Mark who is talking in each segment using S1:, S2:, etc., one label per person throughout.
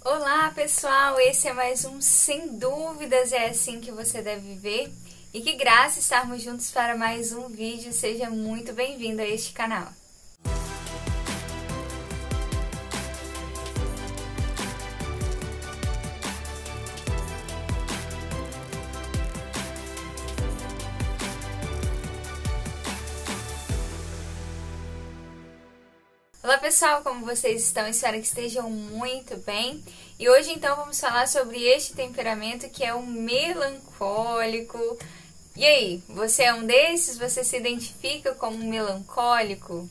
S1: Olá pessoal, esse é mais um Sem Dúvidas é Assim que Você Deve Viver. E que graça estarmos juntos para mais um vídeo, seja muito bem-vindo a este canal. Olá pessoal, como vocês estão? Espero que estejam muito bem. E hoje então vamos falar sobre este temperamento que é o melancólico. E aí, você é um desses? Você se identifica como um melancólico?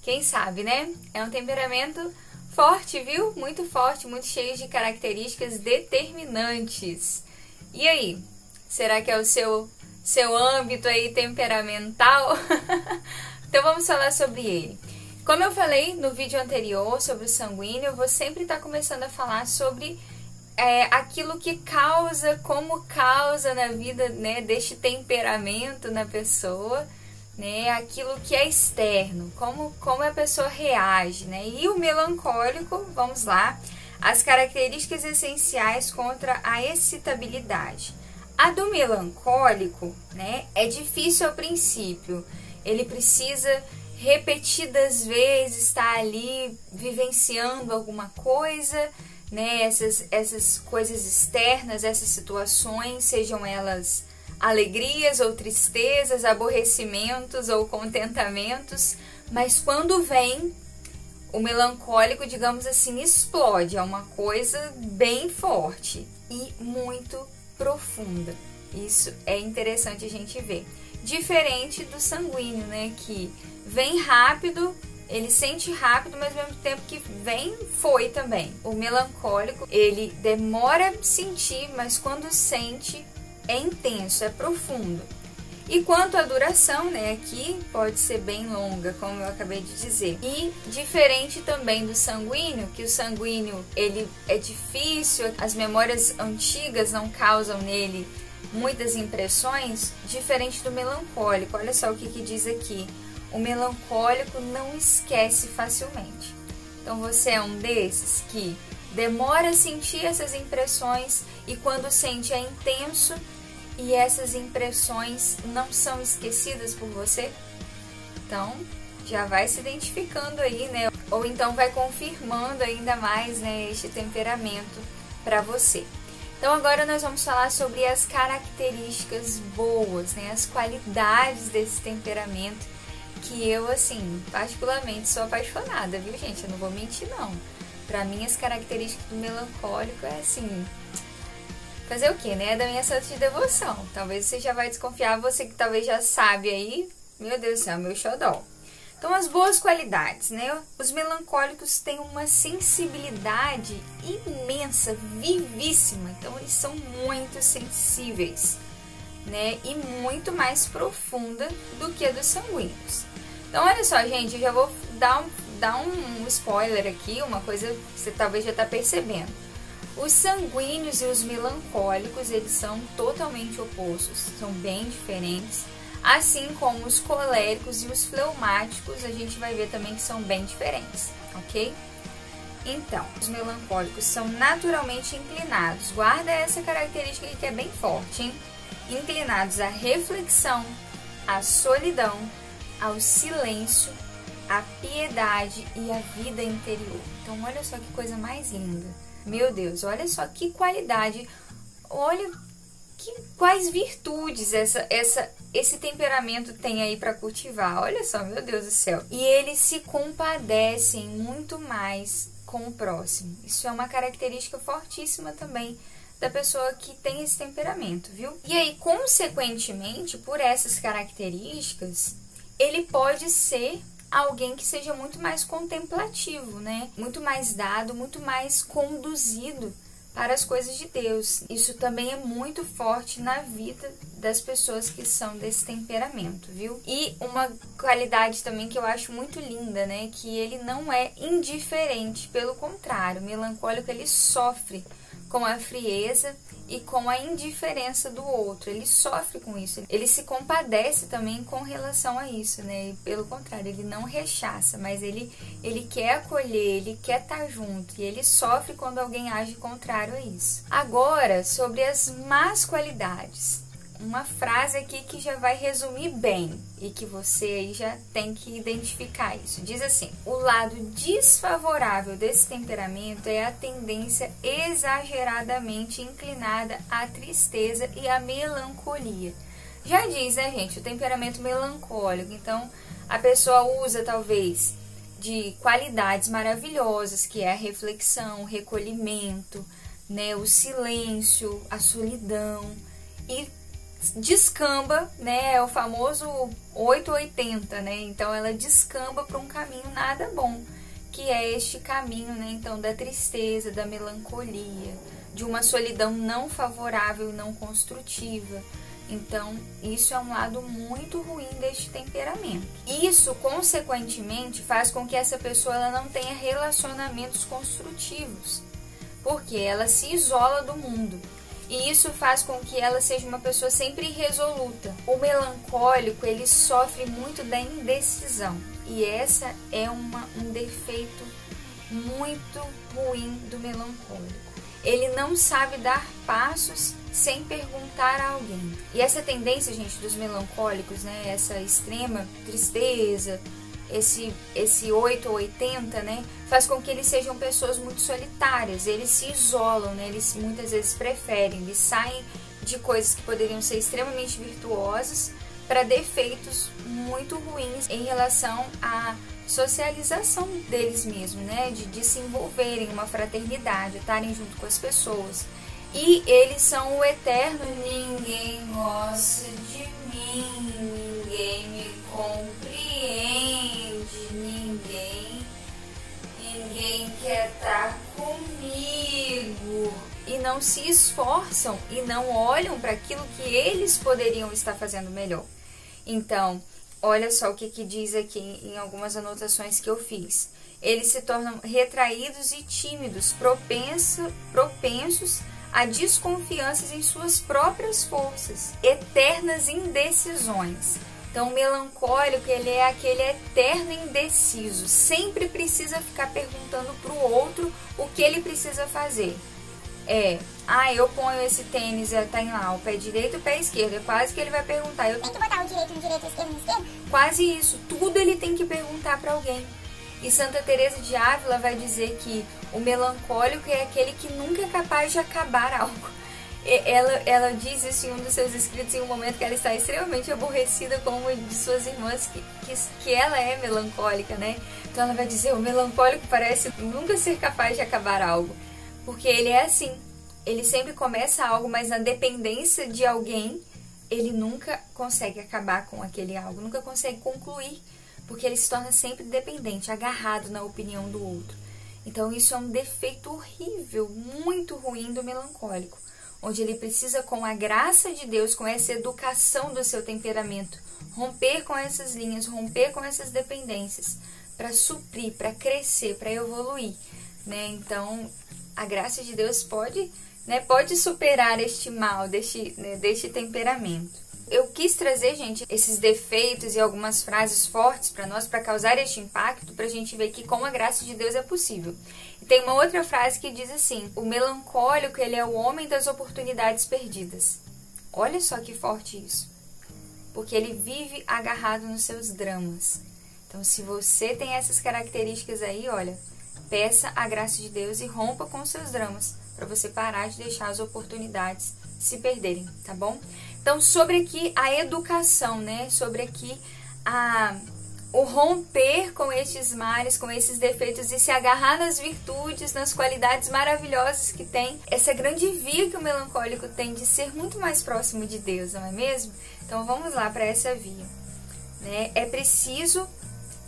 S1: Quem sabe, né? É um temperamento forte, viu? Muito forte, muito cheio de características determinantes. E aí, será que é o seu âmbito aí temperamental? Então vamos falar sobre ele. Como eu falei no vídeo anterior sobre o sanguíneo, eu vou sempre estar começando a falar sobre aquilo que causa, como causa na vida, né, deste temperamento na pessoa, né, aquilo que é externo, como a pessoa reage, né, e o melancólico, vamos lá, as características essenciais contra a excitabilidade. A do melancólico, né, é difícil ao princípio, ele precisa repetidas vezes está ali vivenciando alguma coisa, né? Essas coisas externas, essas situações, sejam elas alegrias ou tristezas, aborrecimentos ou contentamentos, mas quando vem o melancólico, digamos assim, explode, é uma coisa bem forte e muito profunda. Isso é interessante a gente ver. Diferente do sanguíneo, né, que vem rápido, ele sente rápido, mas ao mesmo tempo que vem, foi também. O melancólico, ele demora a sentir, mas quando sente, é intenso, é profundo. E quanto à duração, né, aqui pode ser bem longa, como eu acabei de dizer. E diferente também do sanguíneo, que o sanguíneo, ele é difícil, as memórias antigas não causam nele muitas impressões, diferente do melancólico. Olha só o que diz aqui. O melancólico não esquece facilmente. Então você é um desses que demora a sentir essas impressões e quando sente é intenso e essas impressões não são esquecidas por você? Então já vai se identificando aí, né? Ou então vai confirmando ainda mais, né, este temperamento para você. Então agora nós vamos falar sobre as características boas, né, as qualidades desse temperamento, que eu, assim, particularmente sou apaixonada, viu, gente? Eu não vou mentir, não. Pra mim, as características do melancólico é, assim, fazer o quê, né? É da minha santa de devoção. Talvez você já vai desconfiar, você que talvez já sabe aí, meu Deus do céu, meu xodó. Então, as boas qualidades, né? Os melancólicos têm uma sensibilidade imensa, vivíssima. Então, eles são muito sensíveis, né? E muito mais profunda do que a dos sanguíneos. Então, olha só, gente, eu já vou dar um spoiler aqui, uma coisa que você talvez já está percebendo. Os sanguíneos e os melancólicos, eles são totalmente opostos, são bem diferentes. Assim como os coléricos e os fleumáticos, a gente vai ver também que são bem diferentes, ok? Então, os melancólicos são naturalmente inclinados. Guarda essa característica aqui que é bem forte, hein? Inclinados à reflexão, à solidão, ao silêncio, à piedade e à vida interior. Então, olha só que coisa mais linda. Meu Deus, olha só que qualidade, olha quais virtudes esse temperamento tem aí para cultivar. Olha só, meu Deus do céu. E eles se compadecem muito mais com o próximo. Isso é uma característica fortíssima também da pessoa que tem esse temperamento, viu? E aí, consequentemente, por essas características, ele pode ser alguém que seja muito mais contemplativo, né? Muito mais dado, muito mais conduzido para as coisas de Deus. Isso também é muito forte na vida das pessoas que são desse temperamento, viu? E uma qualidade também que eu acho muito linda, né? Que ele não é indiferente, pelo contrário, o melancólico ele sofre com a frieza e com a indiferença do outro. Ele sofre com isso, ele se compadece também com relação a isso, né? E pelo contrário, ele não rechaça, mas ele quer acolher, ele quer estar junto, e ele sofre quando alguém age contrário a isso. Agora, sobre as más qualidades. Uma frase aqui que já vai resumir bem e que você aí já tem que identificar isso. Diz assim: o lado desfavorável desse temperamento é a tendência exageradamente inclinada à tristeza e à melancolia. Já diz, né, gente, o temperamento melancólico. Então, a pessoa usa talvez de qualidades maravilhosas, que é a reflexão, o recolhimento, né, o silêncio, a solidão, e descamba, né, é o famoso 880, né, então ela descamba para um caminho nada bom, que é este caminho, né, então da tristeza, da melancolia, de uma solidão não favorável, não construtiva. Então, isso é um lado muito ruim deste temperamento. Isso, consequentemente, faz com que essa pessoa ela não tenha relacionamentos construtivos, porque ela se isola do mundo. E isso faz com que ela seja uma pessoa sempre irresoluta. O melancólico, ele sofre muito da indecisão. E essa é um defeito muito ruim do melancólico. Ele não sabe dar passos sem perguntar a alguém. E essa tendência, gente, dos melancólicos, né, essa extrema tristeza, esse 8 ou 80, né, faz com que eles sejam pessoas muito solitárias, eles se isolam, né, eles muitas vezes preferem, eles saem de coisas que poderiam ser extremamente virtuosas para defeitos muito ruins em relação à socialização deles mesmos, né, de se envolverem em uma fraternidade, estarem junto com as pessoas. E eles são o eterno ninguém gosta de mim, ninguém me compreende, ninguém quer estar comigo. E não se esforçam e não olham para aquilo que eles poderiam estar fazendo melhor. Então, olha só o que diz aqui em algumas anotações que eu fiz. Eles se tornam retraídos e tímidos, propensos a desconfianças em suas próprias forças, eternas indecisões. Então, o melancólico, ele é aquele eterno indeciso, sempre precisa ficar perguntando para o outro o que ele precisa fazer. Eu ponho esse tênis, tá lá, o pé direito e o pé esquerdo. É quase que ele vai perguntar. Eu tenho que botar o direito no direito, o esquerdo no esquerdo? Quase isso. Tudo ele tem que perguntar para alguém. E Santa Teresa de Ávila vai dizer que o melancólico é aquele que nunca é capaz de acabar algo. Ela diz isso em um dos seus escritos, em um momento que ela está extremamente aborrecida com uma de suas irmãs, que ela é melancólica, né? Então ela vai dizer, o melancólico parece nunca ser capaz de acabar algo. Porque ele é assim, ele sempre começa algo, mas na dependência de alguém, ele nunca consegue acabar com aquele algo, nunca consegue concluir, porque ele se torna sempre dependente, agarrado na opinião do outro. Então isso é um defeito horrível, muito ruim do melancólico, onde ele precisa, com a graça de Deus, com essa educação do seu temperamento, romper com essas linhas, romper com essas dependências, para suprir, para crescer, para evoluir, né? Então, a graça de Deus pode superar este mal, deste temperamento. Eu quis trazer, gente, esses defeitos e algumas frases fortes para nós, para causar este impacto, para a gente ver que com a graça de Deus é possível. E tem uma outra frase que diz assim: o melancólico, ele é o homem das oportunidades perdidas. Olha só que forte isso. Porque ele vive agarrado nos seus dramas. Então, se você tem essas características aí, olha, peça a graça de Deus e rompa com os seus dramas, para você parar de deixar as oportunidades se perderem, tá bom? Então, sobre aqui a educação, né? Sobre aqui o romper com estes males, com esses defeitos e se agarrar nas virtudes, nas qualidades maravilhosas que tem. Essa grande via que o melancólico tem de ser muito mais próximo de Deus, não é mesmo? Então, vamos lá para essa via, né? É preciso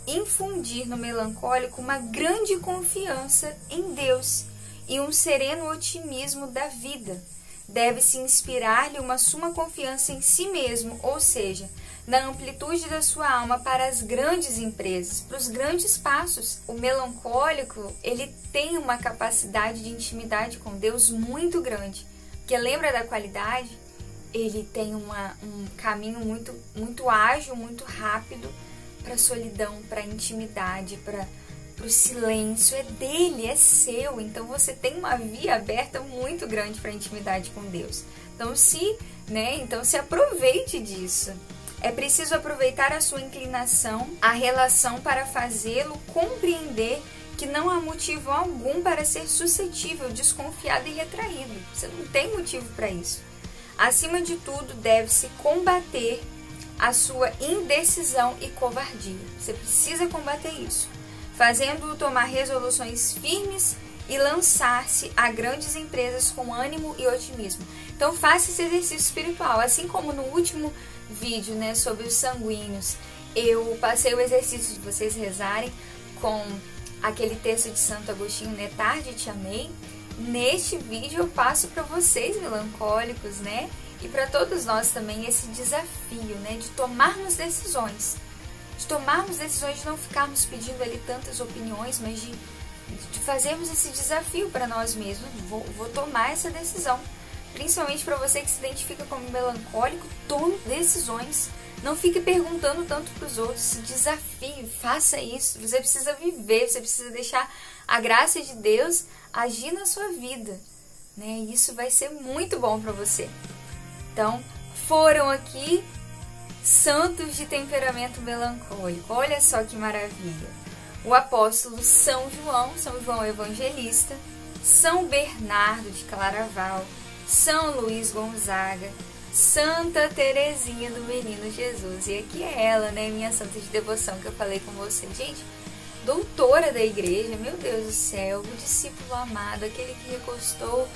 S1: infundir no melancólico uma grande confiança em Deus e um sereno otimismo da vida. Deve-se inspirar-lhe uma suma confiança em si mesmo, ou seja, na amplitude da sua alma para as grandes empresas, para os grandes passos. O melancólico, ele tem uma capacidade de intimidade com Deus muito grande. Porque lembra da qualidade? Ele tem um caminho muito ágil, muito rápido para a solidão, para a intimidade, para o silêncio. É dele, é seu. Então você tem uma via aberta muito grande para a intimidade com Deus. Então se aproveite disso. É preciso aproveitar a sua inclinação, a relação, para fazê-lo compreender que não há motivo algum para ser suscetível, desconfiado e retraído. Você não tem motivo para isso. Acima de tudo, deve-se combater a sua indecisão e covardia. Você precisa combater isso, fazendo-o tomar resoluções firmes e lançar-se a grandes empresas com ânimo e otimismo. Então faça esse exercício espiritual, assim como no último vídeo, sobre os sanguíneos, eu passei o exercício de vocês rezarem com aquele texto de Santo Agostinho, Tarde te amei. Neste vídeo eu passo para vocês melancólicos, e para todos nós também esse desafio, de tomarmos decisões. De não ficarmos pedindo ali tantas opiniões, mas de fazermos esse desafio para nós mesmos. Vou tomar essa decisão. Principalmente para você que se identifica como melancólico, tome decisões. Não fique perguntando tanto para os outros, se desafie, faça isso. Você precisa viver, você precisa deixar a graça de Deus agir na sua vida, Isso vai ser muito bom para você. Então, foram aqui santos de temperamento melancólico. Olha só que maravilha. O apóstolo São João Evangelista, São Bernardo de Claraval, São Luís Gonzaga, Santa Teresinha do Menino Jesus. E aqui é ela, minha santa de devoção que eu falei com você. Gente, doutora da igreja, meu Deus do céu, o discípulo amado, aquele que recostou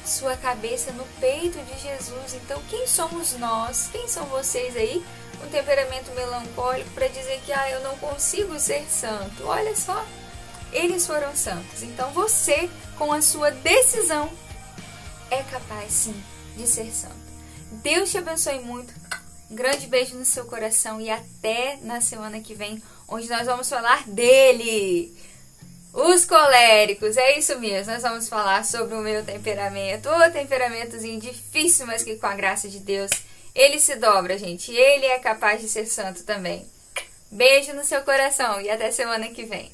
S1: sua cabeça no peito de Jesus. Então, quem somos nós? Quem são vocês aí com temperamento melancólico para dizer que eu não consigo ser santo? Olha só, eles foram santos. Então, você, com a sua decisão, é capaz sim de ser santo. Deus te abençoe muito. Um grande beijo no seu coração e até na semana que vem, onde nós vamos falar dele, os coléricos. É isso mesmo, nós vamos falar sobre o meu temperamento, o temperamentozinho difícil, mas que com a graça de Deus ele se dobra, gente. Ele é capaz de ser santo também. Beijo no seu coração e até semana que vem.